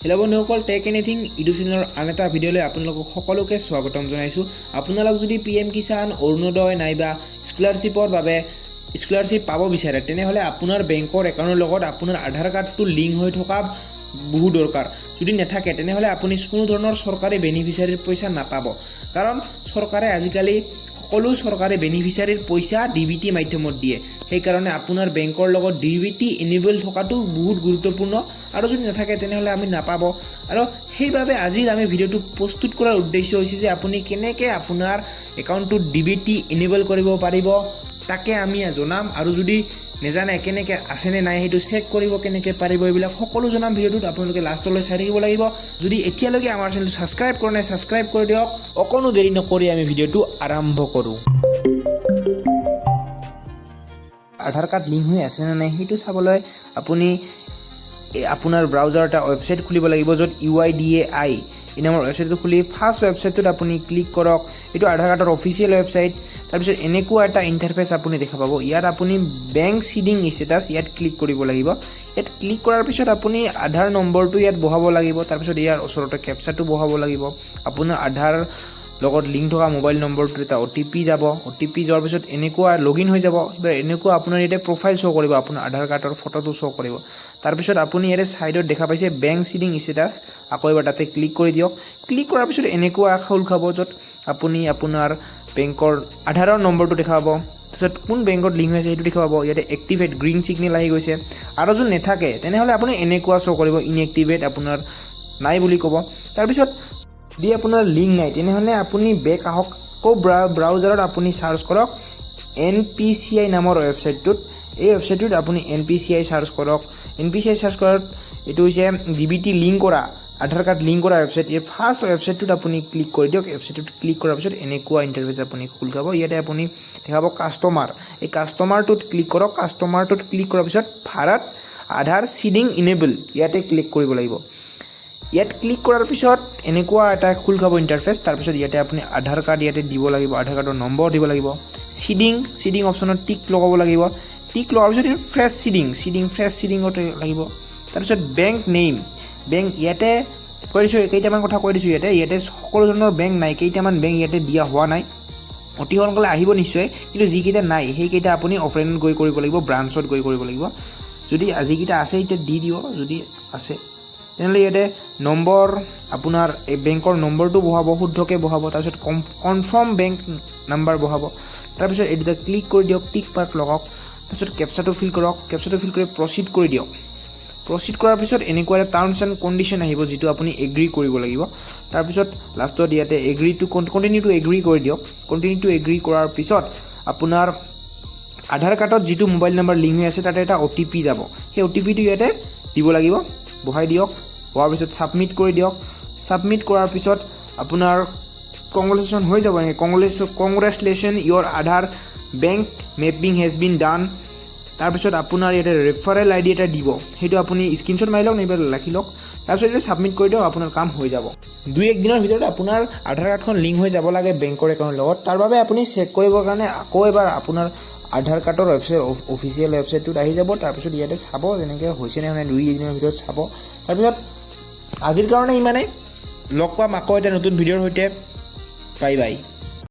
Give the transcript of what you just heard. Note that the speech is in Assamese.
হেল্ল' বন্ধুসকল, টেক এনিথিং ইউটিউব চেনেলৰ আন এটা ভিডিঅ'লৈ আপোনালোকক সকলোকে স্বাগতম জনাইছোঁ। আপোনালোক যদি PM কিষাণ, অৰুণোদয় নাইবা স্কলাৰশ্বিপৰ বাবে স্কলাৰশ্বিপ পাব বিচাৰে, তেনেহ'লে আপোনাৰ বেংকৰ একাউণ্টৰ লগত আপোনাৰ আধাৰ কাৰ্ডটো লিংক হৈ থকা বহু দৰকাৰ। যদি নাথাকে তেনেহ'লে আপুনি কোনো ধৰণৰ চৰকাৰী বেনিফিচিয়াৰীৰ পইচা নাপাব। কাৰণ চৰকাৰে আজিকালি সকলো চৰকাৰী বেনিফিচিয়াৰীৰ পইচা DBT মাধ্যমত দিয়ে। সেইকাৰণে আপোনাৰ বেংকৰ লগত DBT এনেবল থকাটো বহুত গুৰুত্বপূৰ্ণ, আৰু যদি নাথাকে তেনেহ'লে আমি নাপাব। আৰু সেইবাবে আজিৰ আমি ভিডিঅ'টো প্ৰস্তুত কৰাৰ উদ্দেশ্য হৈছে যে আপুনি কেনেকৈ আপোনাৰ একাউণ্টটোত DBT এনেবল কৰিব পাৰিব তাকে আমি জনাম। আৰু যদি নেজানে কেনেকৈ আছেনে নাই সেইটো চেক কৰিব কেনেকৈ পাৰিব, এইবিলাক সকলো জনাম ভিডিঅ'টোত। আপোনালোকে লাষ্টলৈ চাই থাকিব লাগিব। যদি এতিয়ালৈকে আমাৰ চেনেলটো ছাবস্ক্ৰাইব কৰা নাই, ছাবস্ক্ৰাইব কৰি দিয়ক। অকণো দেৰি নকৰি আমি ভিডিঅ'টো আৰম্ভ কৰোঁ। আধাৰ কাৰ্ড লিংক হৈ আছে নে নাই সেইটো চাবলৈ আপুনি আপোনাৰ ব্ৰাউজাৰ এটা ৱেবছাইট খুলিব লাগিব, য'ত UIDAI এই নামৰ ৱেবছাইটটো খুলি ফাৰ্ষ্ট ৱেবছাইটটোত আপুনি ক্লিক কৰক। এইটো আধাৰ কাৰ্ডৰ অফিচিয়েল ৱেবছাইট। তাৰপিছত এনেকুৱা এটা ইণ্টাৰফেচ আপুনি দেখা পাব। ইয়াত আপুনি বেংক চিডিং ষ্টেটাছ ইয়াত ক্লিক কৰিব লাগিব। ইয়াত ক্লিক কৰাৰ পিছত আপুনি আধাৰ নম্বৰটো ইয়াত বহাব লাগিব। তাৰপিছত ইয়াৰ ওচৰতে কেপচাটো বহাব লাগিব। আপোনাৰ আধাৰ লগত লিংক থকা মোবাইল নম্বৰটো এটা OTP যাব। OTP যোৱাৰ পিছত এনেকুৱা লগইন হৈ যাব। এনেকুৱা আপোনাৰ ইয়াতে প্ৰফাইল শ্ব' কৰিব, আপোনাৰ আধাৰ কাৰ্ডৰ ফটোটো শ্ব' কৰিব। তাৰপিছত আপুনি ইয়াতে ছাইডত দেখা পাইছে বেংক চিডিং ষ্টেটাছ, আকৌ এবাৰ তাতে ক্লিক কৰি দিয়ক। ক্লিক কৰাৰ পিছত এনেকুৱা খোল খাব, য'ত আপুনি আপোনাৰ বেংকৰ আধাৰৰ নম্বৰটো দেখা পাব। তাৰপিছত কোন বেংকত লিংক হৈছে সেইটো দেখা পাব। ইয়াতে এক্টিভেট গ্ৰীণ ছিগনেল আহি গৈছে। আৰু যদি নাথাকে তেনেহ'লে আপুনি এনেকুৱা শ্ব' কৰিব, ইনএক্টিভেট, আপোনাৰ নাই বুলি ক'ব। তাৰপিছত যদি আপোনাৰ লিংক নাই তেনেহ'লে আপুনি বেক আহক, আকৌ ব্ৰাউজাৰত আপুনি চাৰ্চ কৰক NPCI নামৰ ৱেবছাইটটোত। এই ৱেবছাইটটোত আপুনি NPCI চাৰ্চ কৰক। NPCI চাৰ্চ কৰাত এইটো হৈছে DBT লিংক কৰা, আধাৰ কাৰ্ড লিংক কৰা ৱেবছাইট। এই ফাৰ্ষ্ট ৱেবছাইটটোত আপুনি ক্লিক কৰি দিয়ক। ৱেবছাইটটোত ক্লিক কৰাৰ পিছত এনেকুৱা ইণ্টাৰফেচ আপুনি খোল খাব। ইয়াতে আপুনি দেখাব কাষ্টমাৰ, এই কাষ্টমাৰটোত ক্লিক কৰক। কাষ্টমাৰটোত ক্লিক কৰাৰ পিছত ভাৰত আধাৰ চিডিং ইনেবল ইয়াতে ক্লিক কৰিব লাগিব। ইয়াত ক্লিক কৰাৰ পিছত এনেকুৱা এটা খোল খাব ইণ্টাৰফেচ। তাৰপিছত ইয়াতে আপুনি আধাৰ কাৰ্ড ইয়াতে দিব লাগিব, আধাৰ কাৰ্ডৰ নম্বৰ দিব লাগিব। চিডিং অপশ্যনত টিক লগাব লাগিব। টিক লগাৰ পিছত ফ্ৰেছ ফ্ৰেছ চিডিঙত লাগিব। তাৰপিছত বেংক নেইম, বেংক ইয়াতে কৈ দিছোঁ, কেইটামান কথা কৈ দিছোঁ। ইয়াতে সকলো ধৰণৰ বেংক নাই, কেইটামান বেংক ইয়াতে দিয়া হোৱা নাই। অতি সোনকালে আহিব নিশ্চয়, কিন্তু যিকেইটা নাই সেইকেইটা আপুনি অফলাইনত গৈ কৰিব লাগিব, ব্ৰাঞ্চত গৈ কৰিব লাগিব। যদি যিকেইটা আছে এতিয়া দি দিব, যদি আছে তেনেহ'লে ইয়াতে নম্বৰ, আপোনাৰ এই বেংকৰ নম্বৰটো বহাব, শুদ্ধকৈ বহাব। তাৰপিছত কনফাৰ্ম বেংক নাম্বাৰ বহাব। তাৰপিছত এই দুটা ক্লিক কৰি দিয়ক, টিক মাৰ্ক লগাওক। তাৰপিছত কেপচাটো ফিল কৰক। কেপচাটো ফিল কৰি প্ৰচিড কৰি দিয়ক। প্ৰচিড কৰাৰ পিছত এনেকুৱা এটা টাৰ্মছ এণ্ড কণ্ডিশ্যন আহিব, যিটো আপুনি এগ্ৰী কৰিব লাগিব। তাৰপিছত লাষ্টত ইয়াতে কণ্টিনিউ টু এগ্ৰী কৰি দিয়ক। কণ্টিনিউ টু এগ্ৰী কৰাৰ পিছত আপোনাৰ আধাৰ কাৰ্ডত যিটো মোবাইল নম্বৰ লিংক হৈ আছে তাতে এটা OTP যাব। সেই OTPটো ইয়াতে দিব লাগিব, বহাই দিয়ক। হোৱাৰ পিছত ছাবমিট কৰি দিয়ক। ছাবমিট কৰাৰ পিছত আপোনাৰ কংগ্ৰেচুলেশ্যন হৈ যাব। Congratulation your Aadhaar bank mapping has been done. তাৰপিছত আপোনাৰ ইয়াতে ৰেফাৰেল ID এটা দিব, সেইটো আপুনি স্ক্ৰীনশ্বট মাৰি লওক, নাইবা ৰাখি লওক। তাৰপিছত এতিয়া ছাবমিট কৰি দিয়ক, আপোনাৰ কাম হৈ যাব। 2-1 দিনৰ ভিতৰত আপোনাৰ আধাৰ কাৰ্ডখন লিংক হৈ যাব লাগে বেংকৰ একাউণ্টৰ লগত। তাৰ বাবে আপুনি চেক কৰিবৰ কাৰণে আকৌ এবাৰ আপোনাৰ আধাৰ কাৰ্ডৰ ৱেবছাইট অফিচিয়েল ৱেবছাইটটোত আহি যাব। তাৰপিছত ইয়াতে চাব যেনেকৈ হৈছে নে নাই, 2 দিনৰ ভিতৰত চাব। তাৰপিছত আজিৰ কাৰণে ইমানেই। লগ পাম আকৌ এটা নতুন ভিডিঅ'ৰ সৈতে। Bye bye.